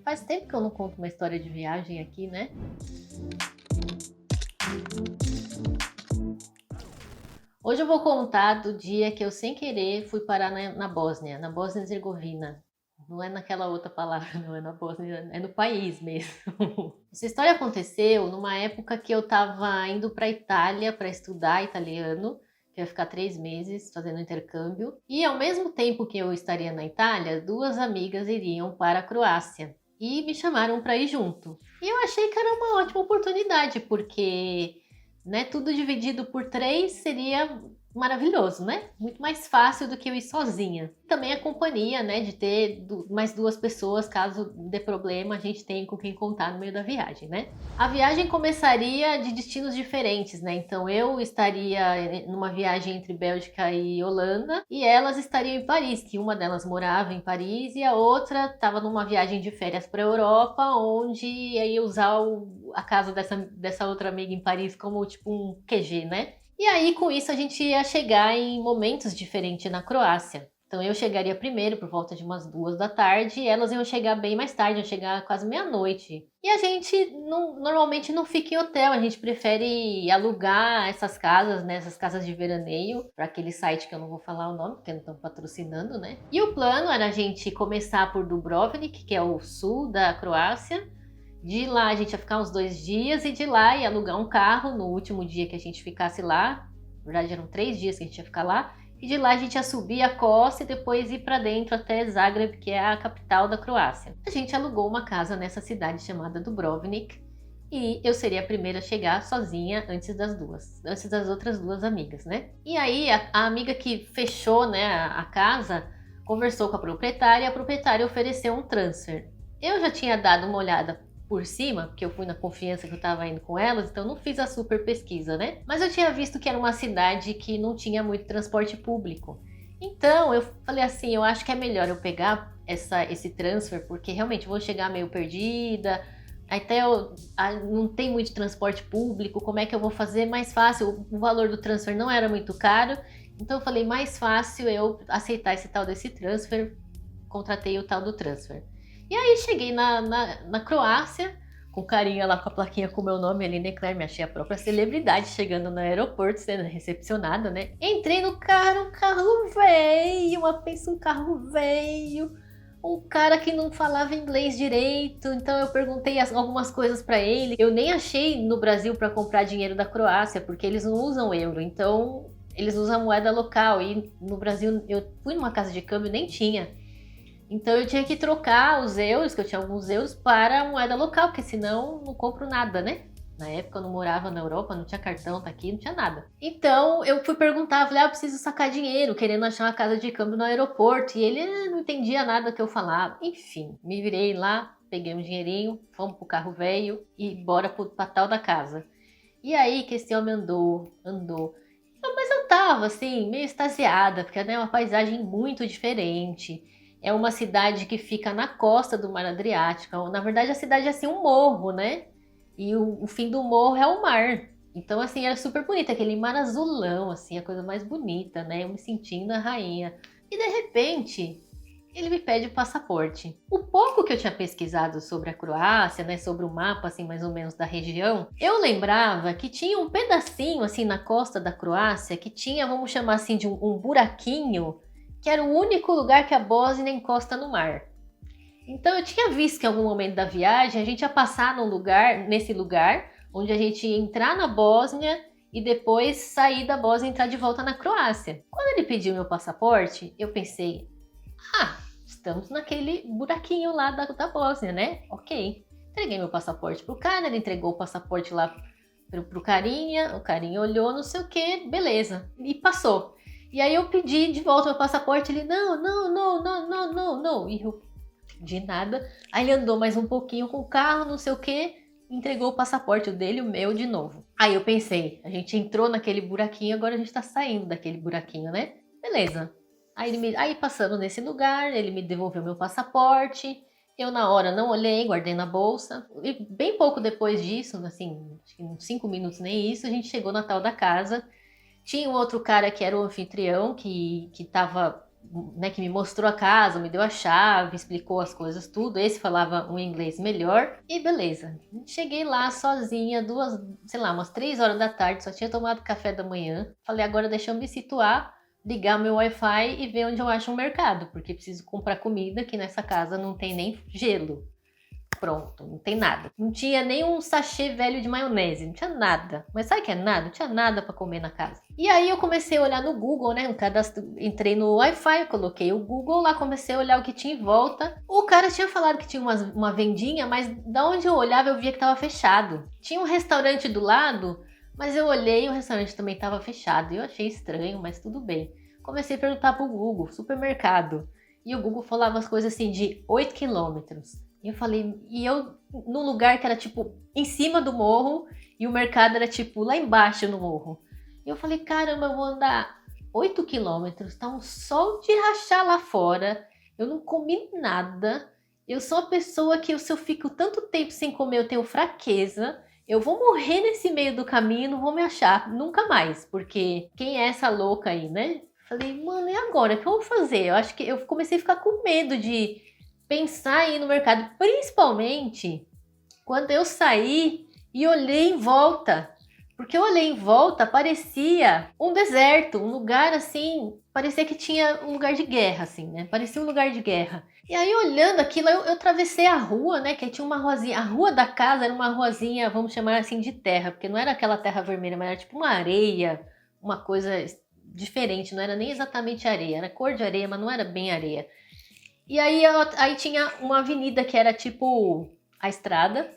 Faz tempo que eu não conto uma história de viagem aqui, né? Hoje eu vou contar do dia que eu, sem querer, fui parar na Bósnia, na Bósnia-Herzegovina. Não é naquela outra palavra, não, é na Bósnia, é no país mesmo. Essa história aconteceu numa época que eu estava indo para a Itália para estudar italiano, que eu ia ficar 3 meses fazendo intercâmbio. E ao mesmo tempo que eu estaria na Itália, 2 amigas iriam para a Croácia. E me chamaram para ir junto. E eu achei que era uma ótima oportunidade, porque né, tudo dividido por 3 seria maravilhoso, né? Muito mais fácil do que eu ir sozinha. Também a companhia, né, de ter mais 2 pessoas, caso dê problema, a gente tem com quem contar no meio da viagem, né? A viagem começaria de destinos diferentes, né? Então eu estaria numa viagem entre Bélgica e Holanda e elas estariam em Paris, que uma delas morava em Paris e a outra estava numa viagem de férias para a Europa, onde ia usar a casa dessa outra amiga em Paris como tipo um QG, né? E aí, com isso, a gente ia chegar em momentos diferentes na Croácia. Então, eu chegaria primeiro, por volta de umas 2 da tarde, e elas iam chegar bem mais tarde, iam chegar quase meia-noite. E a gente normalmente não fica em hotel, a gente prefere alugar essas casas, né? Essas casas de veraneio, para aquele site que eu não vou falar o nome, porque não estão patrocinando, né? E o plano era a gente começar por Dubrovnik, que é o sul da Croácia. De lá a gente ia ficar uns 2 dias e de lá ia alugar um carro no último dia que a gente ficasse lá. Na verdade eram 3 dias que a gente ia ficar lá. E de lá a gente ia subir a costa e depois ir para dentro até Zagreb, que é a capital da Croácia. A gente alugou uma casa nessa cidade chamada Dubrovnik e eu seria a primeira a chegar sozinha antes das outras 2 amigas, né? E aí a amiga que fechou, né, a casa conversou com a proprietária e a proprietária ofereceu um transfer. Eu já tinha dado uma olhada por cima, porque eu fui na confiança que eu tava indo com elas, então não fiz a super pesquisa, né? Mas eu tinha visto que era uma cidade que não tinha muito transporte público. Então eu falei assim, eu acho que é melhor eu pegar esse transfer, porque realmente eu vou chegar meio perdida, até não tem muito transporte público, como é que eu vou fazer mais fácil? O valor do transfer não era muito caro, então eu falei, mais fácil eu aceitar esse tal desse transfer, contratei o tal do transfer. E aí cheguei na Croácia, com carinha lá com a plaquinha com o meu nome, Aline Eclair, me achei a própria celebridade chegando no aeroporto, sendo recepcionada, né? Entrei no carro, um carro veio, pensa um carro veio, um cara que não falava inglês direito, então eu perguntei algumas coisas pra ele. Eu nem achei no Brasil pra comprar dinheiro da Croácia, porque eles não usam euro, então eles usam moeda local, e no Brasil eu fui numa casa de câmbio e nem tinha. Então eu tinha que trocar os euros, que eu tinha alguns euros, para a moeda local, porque senão não compro nada, né? Na época eu não morava na Europa, não tinha cartão, tá aqui, não tinha nada. Então eu fui perguntar, falei, eu preciso sacar dinheiro, querendo achar uma casa de câmbio no aeroporto. E ele não entendia nada que eu falava. Enfim, me virei lá, peguei um dinheirinho, fomos pro carro velho e bora pra tal da casa. E aí que esse homem andou. Mas eu tava assim, meio extasiada, porque é uma paisagem muito diferente. É uma cidade que fica na costa do Mar Adriático. Na verdade, a cidade é assim um morro, né? E o fim do morro é o mar. Então, assim, era super bonito, aquele mar azulão, assim, a coisa mais bonita, né? Eu me sentindo a rainha. E de repente, ele me pede o passaporte. O pouco que eu tinha pesquisado sobre a Croácia, né, sobre o mapa, assim, mais ou menos da região, eu lembrava que tinha um pedacinho, assim, na costa da Croácia, que tinha, vamos chamar assim, de um buraquinho, que era o único lugar que a Bósnia encosta no mar. Então eu tinha visto que em algum momento da viagem a gente ia passar nesse lugar, onde a gente ia entrar na Bósnia e depois sair da Bósnia e entrar de volta na Croácia. Quando ele pediu meu passaporte, eu pensei, estamos naquele buraquinho lá da Bósnia, né? Ok. Entreguei meu passaporte pro cara, ele entregou o passaporte lá pro carinha, o carinha olhou, não sei o que, beleza. E passou. E aí eu pedi de volta meu passaporte, ele, não, não, não, não, não, não, não. E eu, de nada. Aí ele andou mais um pouquinho com o carro, não sei o que, entregou o passaporte, o dele, o meu, de novo. Aí eu pensei, a gente entrou naquele buraquinho, agora a gente tá saindo daquele buraquinho, né? Beleza. Aí passando nesse lugar, ele me devolveu meu passaporte. Eu na hora não olhei, guardei na bolsa. E bem pouco depois disso, assim, acho que uns 5 minutos nem isso, a gente chegou na tal da casa. Tinha um outro cara que era o anfitrião, que tava né, que me mostrou a casa, me deu a chave, explicou as coisas, tudo. Esse falava um inglês melhor. E beleza. Cheguei lá sozinha, umas 3 horas da tarde, só tinha tomado café da manhã. Falei, agora deixa eu me situar, ligar meu Wi-Fi e ver onde eu acho um mercado, porque preciso comprar comida, que nessa casa não tem nem gelo. Pronto, não tem nada. Não tinha nem um sachê velho de maionese, não tinha nada. Mas sabe o que é nada? Não tinha nada pra comer na casa. E aí eu comecei a olhar no Google, né? Entrei no Wi-Fi, coloquei o Google lá, comecei a olhar o que tinha em volta. O cara tinha falado que tinha uma vendinha, mas da onde eu olhava eu via que tava fechado. Tinha um restaurante do lado, mas eu olhei e o restaurante também tava fechado. E eu achei estranho, mas tudo bem. Comecei a perguntar pro Google, supermercado. E o Google falava as coisas assim de 8 quilômetros. E eu falei, num lugar que era tipo em cima do morro e o mercado era tipo lá embaixo no morro. E eu falei, caramba, eu vou andar 8 quilômetros, tá um sol de rachar lá fora, eu não comi nada, eu sou uma pessoa que se eu fico tanto tempo sem comer eu tenho fraqueza, eu vou morrer nesse meio do caminho e não vou me achar nunca mais, porque quem é essa louca aí, né? Falei, mano, e agora? O que eu vou fazer? Eu acho que eu comecei a ficar com medo de pensar em ir no mercado, principalmente quando eu saí e olhei em volta. Porque eu olhei em volta, parecia um deserto, um lugar assim, parecia que tinha um lugar de guerra, assim, né? Parecia um lugar de guerra. E aí, olhando aquilo, eu atravessei a rua, né? Que tinha uma ruazinha. A rua da casa era uma ruazinha, vamos chamar assim, de terra, porque não era aquela terra vermelha, mas era tipo uma areia, uma coisa diferente, não era nem exatamente areia, era cor de areia, mas não era bem areia. E aí tinha uma avenida que era tipo a estrada.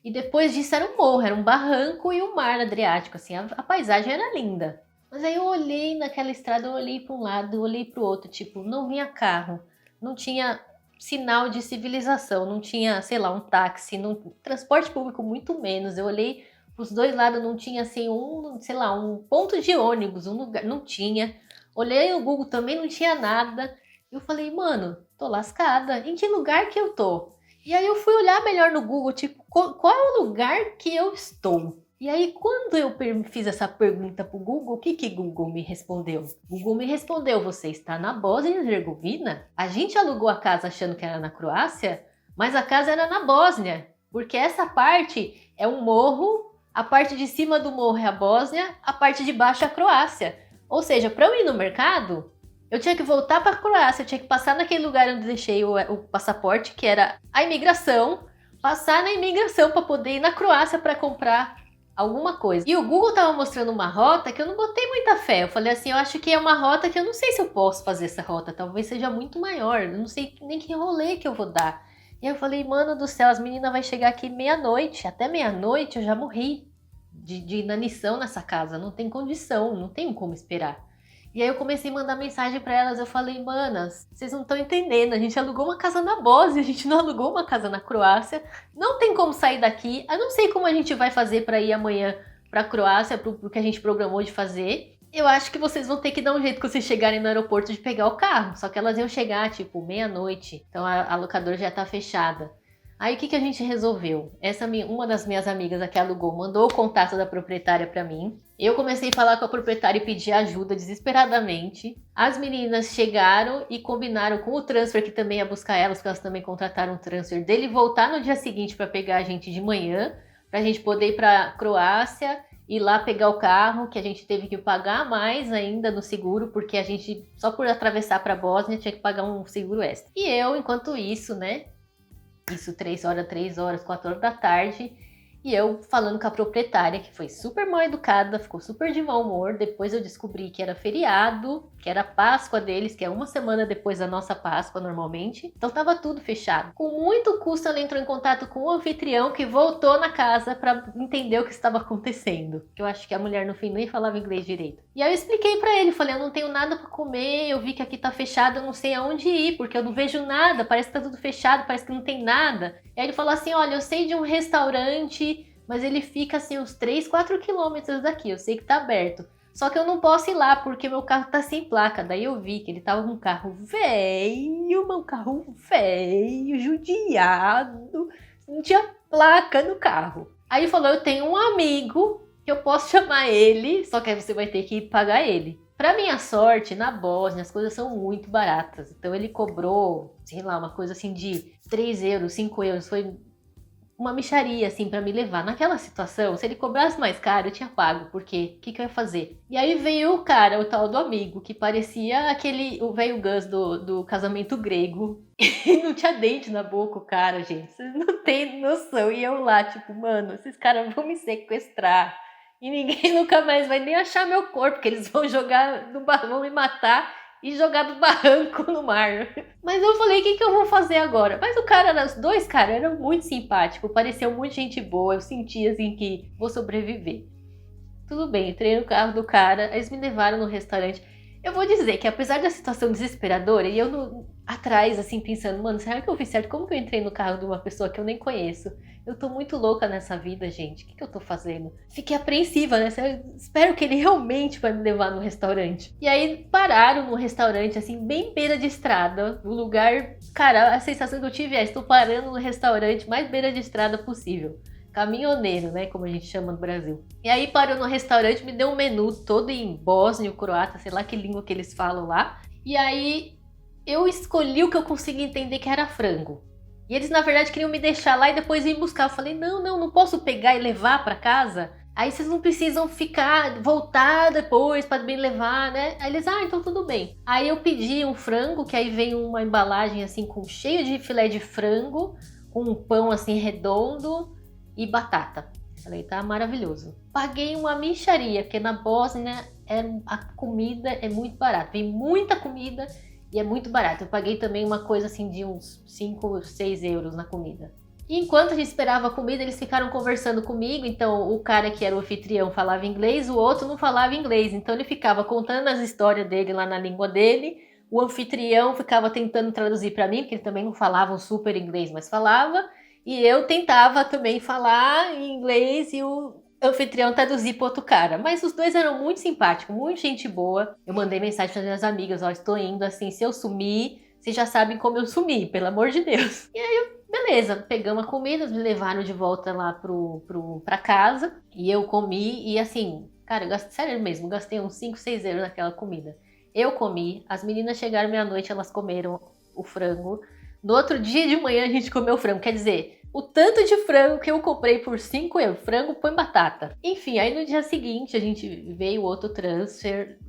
E depois disso era um morro, era um barranco e o mar Adriático, assim, a paisagem era linda. Mas aí eu olhei naquela estrada, eu olhei para um lado, eu olhei para o outro, tipo, não vinha carro, não tinha sinal de civilização, não tinha, sei lá, um táxi, transporte público muito menos. Eu olhei para os dois lados, não tinha assim um ponto de ônibus, um lugar, não tinha. Olhei no Google também, não tinha nada. Eu falei, mano, tô lascada. Em que lugar que eu tô? E aí eu fui olhar melhor no Google, tipo, qual é o lugar que eu estou? E aí quando eu fiz essa pergunta pro Google, o que Google me respondeu? Google me respondeu, você está na Bósnia e Herzegovina? A gente alugou a casa achando que era na Croácia, mas a casa era na Bósnia, porque essa parte é um morro, a parte de cima do morro é a Bósnia, a parte de baixo é a Croácia. Ou seja, para eu ir no mercado, eu tinha que voltar para a Croácia, eu tinha que passar naquele lugar onde deixei o passaporte, que era a imigração, passar na imigração para poder ir na Croácia para comprar alguma coisa. E o Google estava mostrando uma rota que eu não botei muita fé. Eu falei assim, eu acho que é uma rota que eu não sei se eu posso fazer essa rota, talvez seja muito maior, eu não sei nem que rolê que eu vou dar. E eu falei, mano do céu, as meninas vão chegar aqui meia-noite, até meia-noite eu já morri de inanição nessa casa, não tem condição, não tem como esperar. E aí eu comecei a mandar mensagem para elas, eu falei, manas, vocês não estão entendendo, a gente alugou uma casa na Bósnia, a gente não alugou uma casa na Croácia, não tem como sair daqui, eu não sei como a gente vai fazer para ir amanhã para a Croácia, pro que a gente programou de fazer. Eu acho que vocês vão ter que dar um jeito quando vocês chegarem no aeroporto de pegar o carro, só que elas iam chegar tipo meia-noite, então a locadora já tá fechada. Aí o que a gente resolveu? Uma das minhas amigas aqui alugou, mandou o contato da proprietária para mim. Eu comecei a falar com a proprietária e pedir ajuda desesperadamente. As meninas chegaram e combinaram com o transfer, que também ia buscar elas, porque elas também contrataram um transfer dele, voltar no dia seguinte para pegar a gente de manhã, para a gente poder ir para Croácia, ir lá pegar o carro, que a gente teve que pagar mais ainda no seguro, porque a gente, só por atravessar para a Bósnia, tinha que pagar um seguro extra. E eu, enquanto isso, né? Isso 3 horas, 4 horas da tarde. E eu falando com a proprietária, que foi super mal educada, ficou super de mau humor. Depois eu descobri que era feriado, que era a Páscoa deles, que é uma semana depois da nossa Páscoa normalmente. Então tava tudo fechado. Com muito custo ela entrou em contato com o anfitrião, que voltou na casa para entender o que estava acontecendo. Eu acho que a mulher no fim nem falava inglês direito. E aí eu expliquei para ele, falei, eu não tenho nada para comer, eu vi que aqui tá fechado, eu não sei aonde ir, porque eu não vejo nada, parece que tá tudo fechado, parece que não tem nada. E aí ele falou assim, olha, eu sei de um restaurante, mas ele fica assim uns 3, 4 quilômetros daqui, eu sei que tá aberto. Só que eu não posso ir lá porque meu carro tá sem placa. Daí eu vi que ele tava com um carro velho, meu carro velho, judiado, não tinha placa no carro. Aí ele falou, eu tenho um amigo que eu posso chamar ele, só que aí você vai ter que pagar ele. Pra minha sorte, na Bósnia as coisas são muito baratas. Então ele cobrou, sei lá, uma coisa assim de 3 euros, 5 euros. Foi uma mixaria, assim, pra me levar. Naquela situação, se ele cobrasse mais caro, eu tinha pago, porque o que, que eu ia fazer? E aí veio o cara, o tal do amigo, que parecia o velho Gus do casamento grego. E não tinha dente na boca, o cara, gente. Vocês não têm noção. E eu lá, tipo, mano, esses caras vão me sequestrar. E ninguém nunca mais vai nem achar meu corpo, porque eles vão jogar, vão me matar e jogar do barranco no mar. Mas eu falei, o que, que eu vou fazer agora? Mas o cara, os dois caras eram muito simpáticos, pareciam muito gente boa, eu sentia assim que vou sobreviver. Tudo bem, entrei no carro do cara, eles me levaram no restaurante. Eu vou dizer que apesar da situação desesperadora, e eu atrás, assim, pensando, mano, será que eu fiz certo? Como que eu entrei no carro de uma pessoa que eu nem conheço? Eu tô muito louca nessa vida, gente. O que, que eu tô fazendo? Fiquei apreensiva, né? Espero que ele realmente vai me levar no restaurante. E aí pararam no restaurante, assim, bem beira de estrada. Um lugar. Cara, a sensação que eu tive é: estou parando no restaurante mais beira de estrada possível. Caminhoneiro, né? Como a gente chama no Brasil. E aí parou no restaurante, me deu um menu todo em bósnio, croata, sei lá que língua que eles falam lá. E aí eu escolhi o que eu consegui entender que era frango. E eles, na verdade, queriam me deixar lá e depois ir buscar. Eu falei, não posso pegar e levar para casa? Aí vocês não precisam voltar depois para me levar, né? Aí eles, então tudo bem. Aí eu pedi um frango, que aí vem uma embalagem assim, cheio de filé de frango, com um pão assim redondo e batata. Falei, tá maravilhoso. Paguei uma mixaria, porque na Bósnia a comida é muito barata. Vem muita comida e é muito barato. Eu paguei também uma coisa assim de uns 5, 6 euros na comida. E enquanto a gente esperava a comida, eles ficaram conversando comigo. Então o cara que era o anfitrião falava inglês, o outro não falava inglês. Então ele ficava contando as histórias dele lá na língua dele. O anfitrião ficava tentando traduzir para mim, porque ele também não falava um super inglês, mas falava. E eu tentava também falar em inglês e o anfitrião traduzir para outro cara. Mas os dois eram muito simpáticos, muito gente boa. Eu mandei mensagem para minhas amigas, estou indo assim, se eu sumir, vocês já sabem como eu sumi, pelo amor de Deus. E aí, beleza, pegamos a comida, me levaram de volta lá pra casa. E eu comi e assim, cara, eu gastei, sério mesmo, gastei uns 5, 6 euros naquela comida. Eu comi, as meninas chegaram meia-noite, elas comeram o frango. No outro dia de manhã a gente comeu frango, quer dizer, o tanto de frango que eu comprei por 5 euros, frango põe batata. Enfim, aí no dia seguinte a gente veio outro transfer,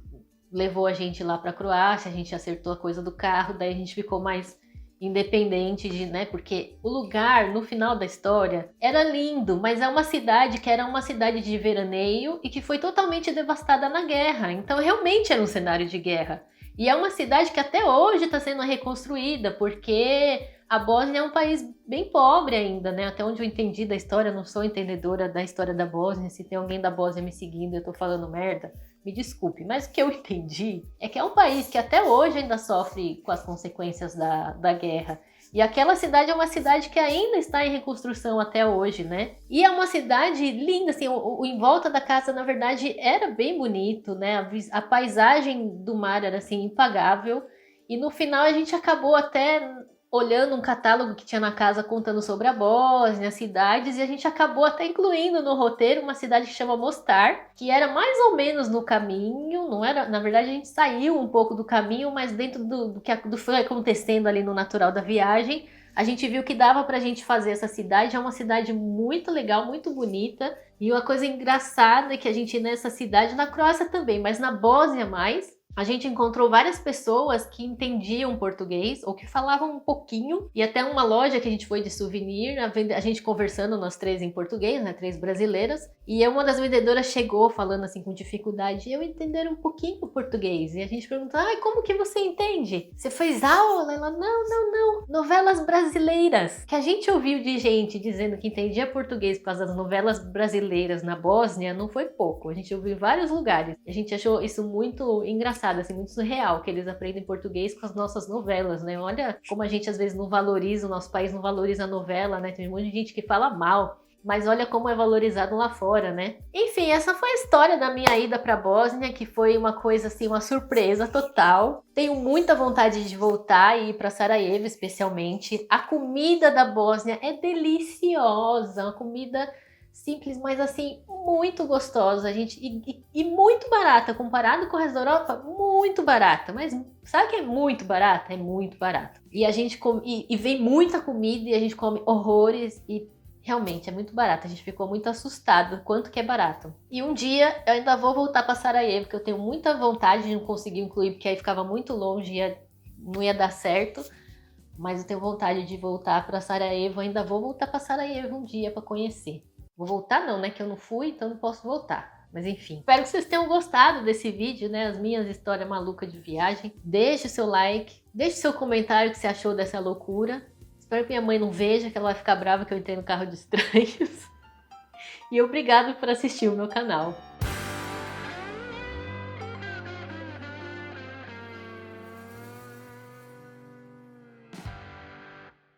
levou a gente lá pra Croácia, a gente acertou a coisa do carro, daí a gente ficou mais independente né, porque o lugar, no final da história, era lindo, mas é uma cidade que era uma cidade de veraneio e que foi totalmente devastada na guerra, então realmente era um cenário de guerra. E é uma cidade que até hoje está sendo reconstruída, porque a Bósnia é um país bem pobre ainda, né? Até onde eu entendi da história, eu não sou entendedora da história da Bósnia. Se tem alguém da Bósnia me seguindo e eu tô falando merda, me desculpe. Mas o que eu entendi é que é um país que até hoje ainda sofre com as consequências da guerra. E aquela cidade é uma cidade que ainda está em reconstrução até hoje, né? E é uma cidade linda, assim, em volta da casa, na verdade, era bem bonito, né? A paisagem do mar era, assim, impagável. E no final a gente acabou até olhando um catálogo que tinha na casa contando sobre a Bósnia, cidades, e a gente acabou até incluindo no roteiro uma cidade que chama Mostar, que era mais ou menos no caminho, não era, na verdade a gente saiu um pouco do caminho, mas dentro do que foi acontecendo ali no natural da viagem, a gente viu que dava pra gente fazer essa cidade. É uma cidade muito legal, muito bonita, e uma coisa engraçada é que a gente nessa cidade, na Croácia também, mas na Bósnia mais, a gente encontrou várias pessoas que entendiam português ou que falavam um pouquinho, e até uma loja que a gente foi de souvenir, a gente conversando nós três em português, né, 3 brasileiras, e uma das vendedoras chegou falando assim com dificuldade, eu entender um pouquinho português, e a gente perguntou, como que você entende? Você fez aula? Ela, não, novelas brasileiras, que a gente ouviu de gente dizendo que entendia português por causa das novelas brasileiras na Bósnia, não foi pouco, a gente ouviu em vários lugares, a gente achou isso muito engraçado, assim, muito surreal, que eles aprendem português com as nossas novelas, né? Olha como a gente às vezes não valoriza, o nosso país não valoriza a novela, né? Tem um monte de gente que fala mal, mas olha como é valorizado lá fora, né? Enfim, essa foi a história da minha ida pra Bósnia, que foi uma coisa assim, uma surpresa total. Tenho muita vontade de voltar e ir pra Sarajevo, especialmente. A comida da Bósnia é deliciosa, uma comida simples, mas assim, muito gostosa, gente, e muito barata, comparado com o resto da Europa, muito barata, mas sabe que é muito barata? É muito barata. E a gente come, e vem muita comida e a gente come horrores e realmente é muito barato, a gente ficou muito assustado quanto que é barato. E um dia eu ainda vou voltar para Sarajevo, porque eu tenho muita vontade de não conseguir incluir, porque aí ficava muito longe e não ia dar certo. Mas eu tenho vontade de voltar para Sarajevo, ainda vou voltar para Sarajevo um dia para conhecer. Vou voltar não, né? Que eu não fui, então não posso voltar. Mas enfim, espero que vocês tenham gostado desse vídeo, né? As minhas histórias malucas de viagem. Deixe o seu like, deixe seu comentário o que você achou dessa loucura. Espero que minha mãe não veja, que ela vai ficar brava que eu entrei no carro de estranhos. E obrigado por assistir o meu canal.